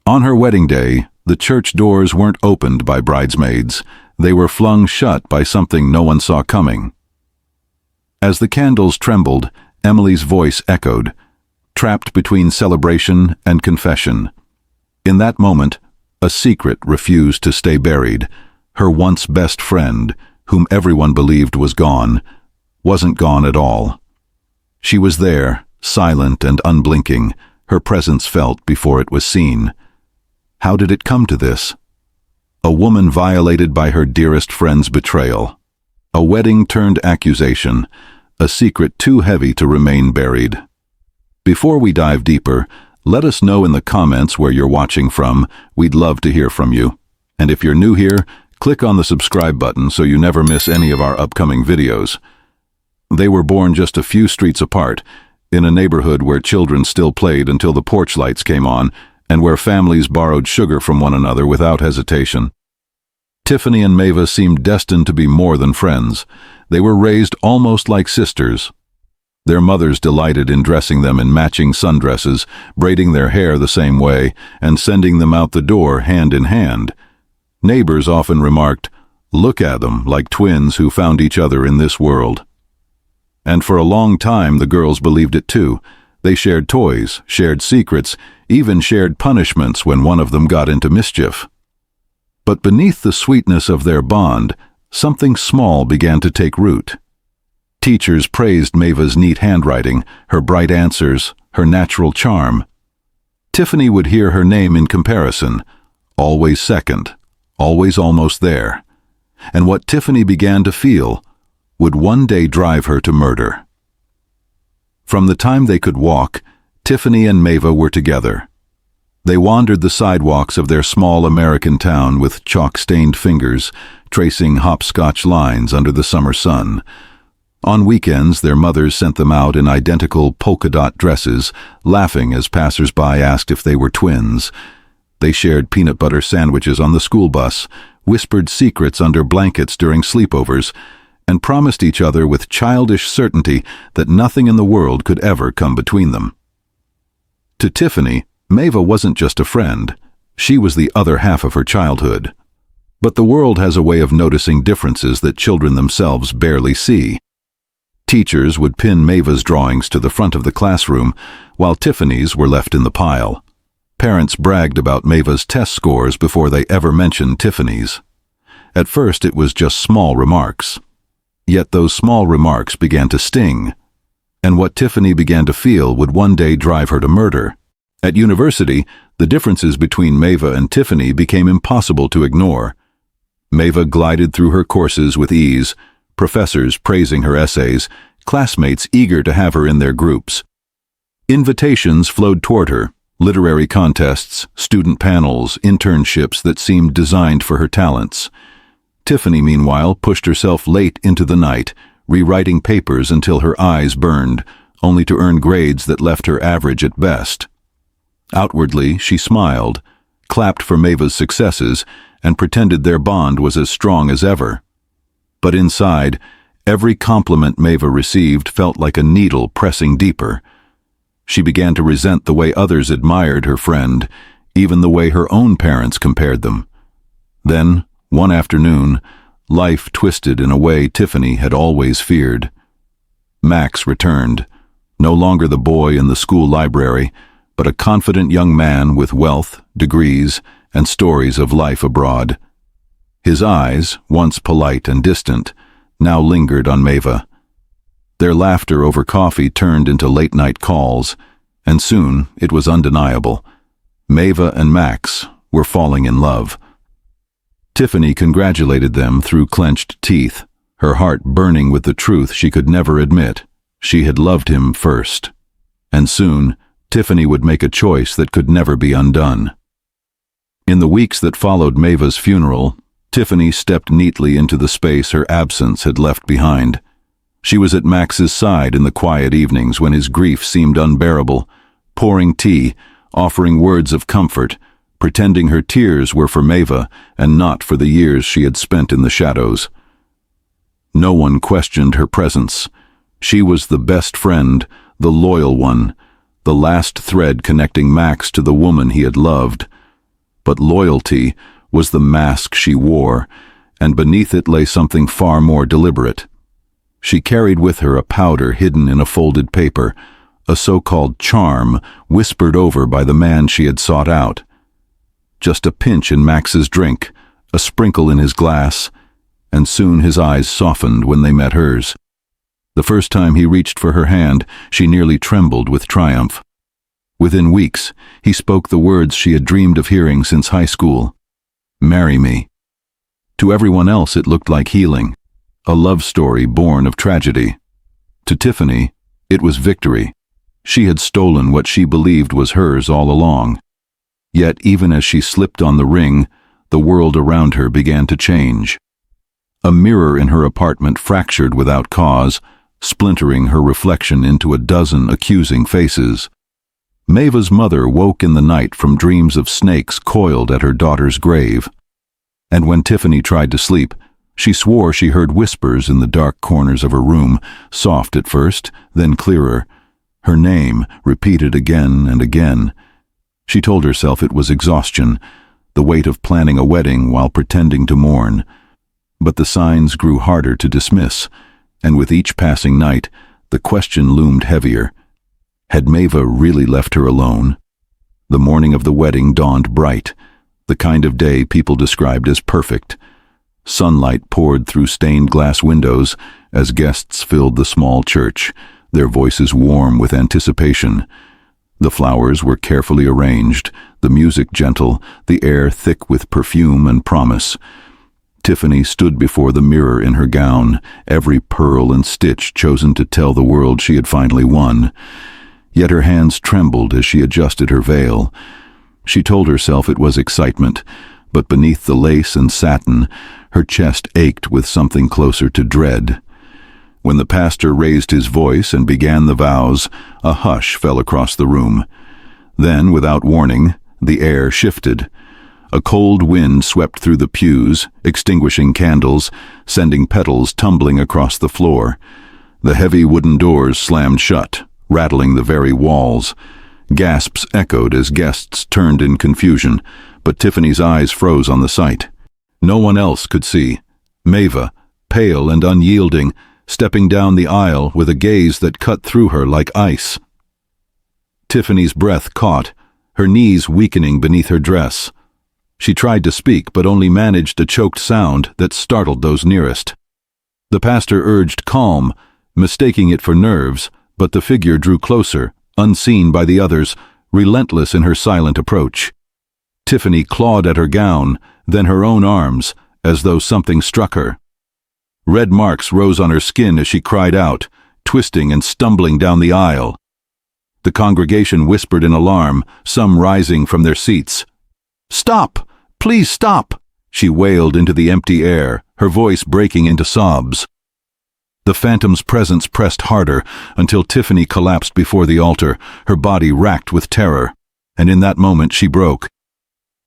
On her wedding day, the church doors weren't opened by bridesmaids. They were flung shut by something no one saw coming. As the candles trembled, Emily's voice echoed, trapped between celebration and confession. In that moment, a secret refused to stay buried. Her once best friend, whom everyone believed was gone, wasn't gone at all. She was there, silent and unblinking, her presence felt before it was seen. How did it come to this? A woman violated by her dearest friend's betrayal. A wedding turned accusation, a secret too heavy to remain buried. Before we dive deeper, let us know in the comments where you're watching from. We'd love to hear from you. And if you're new here, click on the subscribe button so you never miss any of our upcoming videos. They were born just a few streets apart, in a neighborhood where children still played until the porch lights came on, and where families borrowed sugar from one another without hesitation. Tiffany and Maeva seemed destined to be more than friends. They were raised almost like sisters. Their mothers delighted in dressing them in matching sundresses, braiding their hair the same way, and sending them out the door hand in hand. Neighbors often remarked, "Look at them, like twins who found each other in this world." And for a long time the girls believed it too. They shared toys, shared secrets, even shared punishments when one of them got into mischief. But beneath the sweetness of their bond, something small began to take root. Teachers praised Maeva's neat handwriting, her bright answers, her natural charm. Tiffany would hear her name in comparison, always second, always almost there. And what Tiffany began to feel would one day drive her to murder. From the time they could walk, Tiffany and Maeva were together. They wandered the sidewalks of their small American town with chalk-stained fingers, tracing hopscotch lines under the summer sun. On weekends, their mothers sent them out in identical polka-dot dresses, laughing as passers-by asked if they were twins. They shared peanut butter sandwiches on the school bus, whispered secrets under blankets during sleepovers, and promised each other with childish certainty that nothing in the world could ever come between them. To Tiffany, Maeva wasn't just a friend. She was the other half of her childhood. But the world has a way of noticing differences that children themselves barely see. Teachers would pin Maeva's drawings to the front of the classroom, while Tiffany's were left in the pile. Parents bragged about Maeva's test scores before they ever mentioned Tiffany's. At first it was just small remarks. Yet those small remarks began to sting, and what Tiffany began to feel would one day drive her to murder. At university, the differences between Maeva and Tiffany became impossible to ignore. Maeva glided through her courses with ease, professors praising her essays, classmates eager to have her in their groups. Invitations flowed toward her, literary contests, student panels, internships that seemed designed for her talents. Tiffany, meanwhile, pushed herself late into the night, rewriting papers until her eyes burned, only to earn grades that left her average at best. Outwardly, she smiled, clapped for Maeva's successes, and pretended their bond was as strong as ever. But inside, every compliment Maeva received felt like a needle pressing deeper. She began to resent the way others admired her friend, even the way her own parents compared them. Then, one afternoon, life twisted in a way Tiffany had always feared. Max returned, no longer the boy in the school library, but a confident young man with wealth, degrees, and stories of life abroad. His eyes, once polite and distant, now lingered on Maeva. Their laughter over coffee turned into late-night calls, and soon it was undeniable. Maeva and Max were falling in love. Tiffany congratulated them through clenched teeth, her heart burning with the truth she could never admit. She had loved him first. And soon, Tiffany would make a choice that could never be undone. In the weeks that followed Maeva's funeral, Tiffany stepped neatly into the space her absence had left behind. She was at Max's side in the quiet evenings when his grief seemed unbearable, pouring tea, offering words of comfort, pretending her tears were for Maeva and not for the years she had spent in the shadows. No one questioned her presence. She was the best friend, the loyal one, the last thread connecting Max to the woman he had loved. But loyalty was the mask she wore, and beneath it lay something far more deliberate. She carried with her a powder hidden in a folded paper, a so-called charm whispered over by the man she had sought out. Just a pinch in Max's drink, a sprinkle in his glass, and soon his eyes softened when they met hers. The first time he reached for her hand, she nearly trembled with triumph. Within weeks, he spoke the words she had dreamed of hearing since high school. "Marry me." To everyone else it looked like healing, a love story born of tragedy. To Tiffany, it was victory. She had stolen what she believed was hers all along. Yet even as she slipped on the ring, the world around her began to change. A mirror in her apartment fractured without cause, splintering her reflection into a dozen accusing faces. Maeva's mother woke in the night from dreams of snakes coiled at her daughter's grave. And when Tiffany tried to sleep, she swore she heard whispers in the dark corners of her room, soft at first, then clearer. Her name repeated again and again. She told herself it was exhaustion, the weight of planning a wedding while pretending to mourn. But the signs grew harder to dismiss, and with each passing night, the question loomed heavier. Had Maeva really left her alone? The morning of the wedding dawned bright, the kind of day people described as perfect. Sunlight poured through stained glass windows as guests filled the small church, their voices warm with anticipation. The flowers were carefully arranged, the music gentle, the air thick with perfume and promise. Tiffany stood before the mirror in her gown, every pearl and stitch chosen to tell the world she had finally won. Yet her hands trembled as she adjusted her veil. She told herself it was excitement, but beneath the lace and satin, her chest ached with something closer to dread. When the pastor raised his voice and began the vows, a hush fell across the room. Then, without warning, the air shifted. A cold wind swept through the pews, extinguishing candles, sending petals tumbling across the floor. The heavy wooden doors slammed shut, rattling the very walls. Gasps echoed as guests turned in confusion, but Tiffany's eyes froze on the sight. No one else could see. Maeva, pale and unyielding, stepping down the aisle with a gaze that cut through her like ice. Tiffany's breath caught, her knees weakening beneath her dress. She tried to speak, but only managed a choked sound that startled those nearest. The pastor urged calm, mistaking it for nerves, but the figure drew closer, unseen by the others, relentless in her silent approach. Tiffany clawed at her gown, then her own arms, as though something struck her. Red marks rose on her skin as she cried out, twisting and stumbling down the aisle. The congregation whispered in alarm, some rising from their seats. "Stop! Please stop!" she wailed into the empty air, her voice breaking into sobs. The phantom's presence pressed harder until Tiffany collapsed before the altar, her body racked with terror, and in that moment she broke.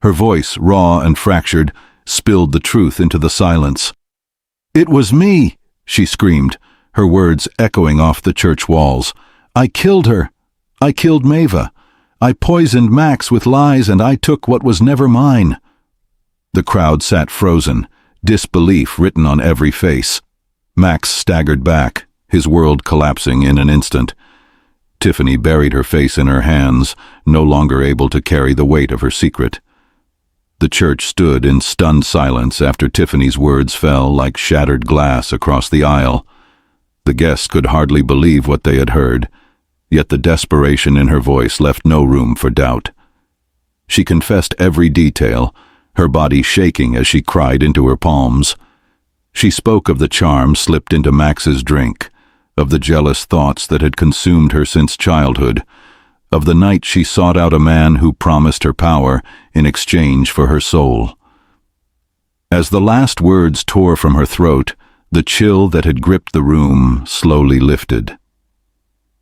Her voice, raw and fractured, spilled the truth into the silence. "It was me," she screamed, her words echoing off the church walls. "I killed her. I killed Maeva. I poisoned Max with lies, and I took what was never mine." The crowd sat frozen, disbelief written on every face. Max staggered back, his world collapsing in an instant. Tiffany buried her face in her hands, no longer able to carry the weight of her secret. The church stood in stunned silence after Tiffany's words fell like shattered glass across the aisle. The guests could hardly believe what they had heard, yet the desperation in her voice left no room for doubt. She confessed every detail, her body shaking as she cried into her palms. She spoke of the charm slipped into Max's drink, of the jealous thoughts that had consumed her since childhood, of the night she sought out a man who promised her power in exchange for her soul. As the last words tore from her throat, the chill that had gripped the room slowly lifted.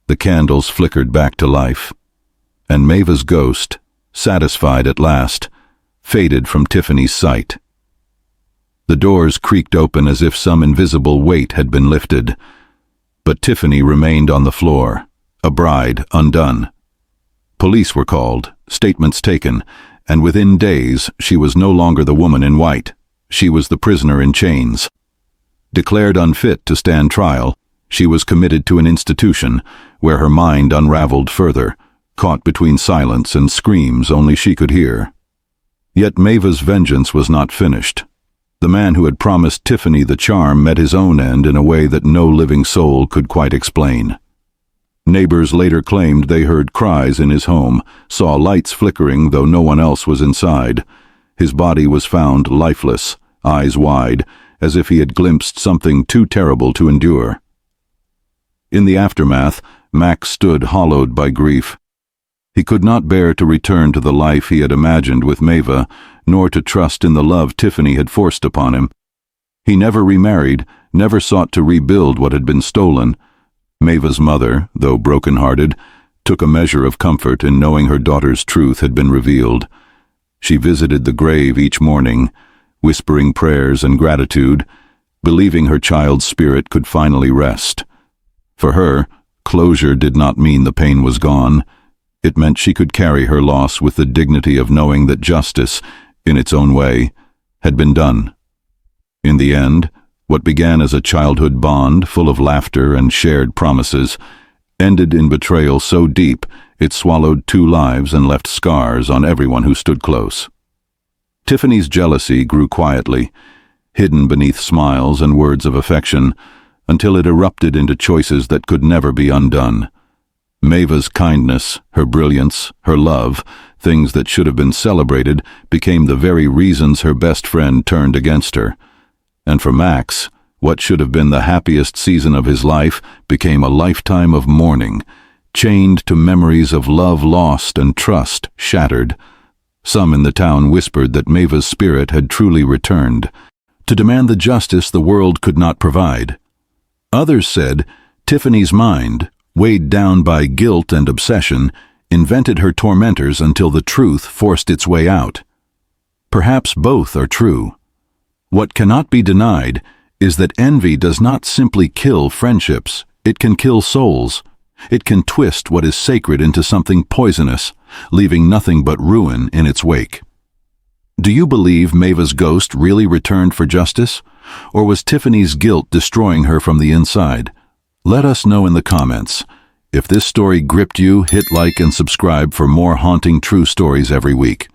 The candles flickered back to life, and Maeva's ghost, satisfied at last, faded from Tiffany's sight. The doors creaked open as if some invisible weight had been lifted, but Tiffany remained on the floor, a bride undone. Police were called, statements taken, and within days she was no longer the woman in white. She was the prisoner in chains. Declared unfit to stand trial, she was committed to an institution where her mind unraveled further, caught between silence and screams only she could hear. Yet Maeva's vengeance was not finished. The man who had promised Tiffany the charm met his own end in a way that no living soul could quite explain. Neighbors later claimed they heard cries in his home, saw lights flickering though no one else was inside. His body was found lifeless, eyes wide, as if he had glimpsed something too terrible to endure. In the aftermath, Max stood hollowed by grief. He could not bear to return to the life he had imagined with Maeva, nor to trust in the love Tiffany had forced upon him. He never remarried, never sought to rebuild what had been stolen. Maeva's mother, though broken-hearted, took a measure of comfort in knowing her daughter's truth had been revealed. She visited the grave each morning, whispering prayers and gratitude, believing her child's spirit could finally rest. For her, closure did not mean the pain was gone. It meant she could carry her loss with the dignity of knowing that justice, in its own way, had been done. In the end, what began as a childhood bond full of laughter and shared promises ended in betrayal so deep it swallowed 2 lives and left scars on everyone who stood close. Tiffany's jealousy grew quietly, hidden beneath smiles and words of affection, until it erupted into choices that could never be undone. Maeva's kindness, her brilliance, her love, things that should have been celebrated, became the very reasons her best friend turned against her. And for Max, what should have been the happiest season of his life became a lifetime of mourning, chained to memories of love lost and trust shattered. Some in the town whispered that Maeva's spirit had truly returned, to demand the justice the world could not provide. Others said Tiffany's mind, weighed down by guilt and obsession, invented her tormentors until the truth forced its way out. Perhaps both are true. What cannot be denied is that envy does not simply kill friendships, it can kill souls. It can twist what is sacred into something poisonous, leaving nothing but ruin in its wake. Do you believe Maeva's ghost really returned for justice? Or was Tiffany's guilt destroying her from the inside? Let us know in the comments. If this story gripped you, hit like and subscribe for more haunting true stories every week.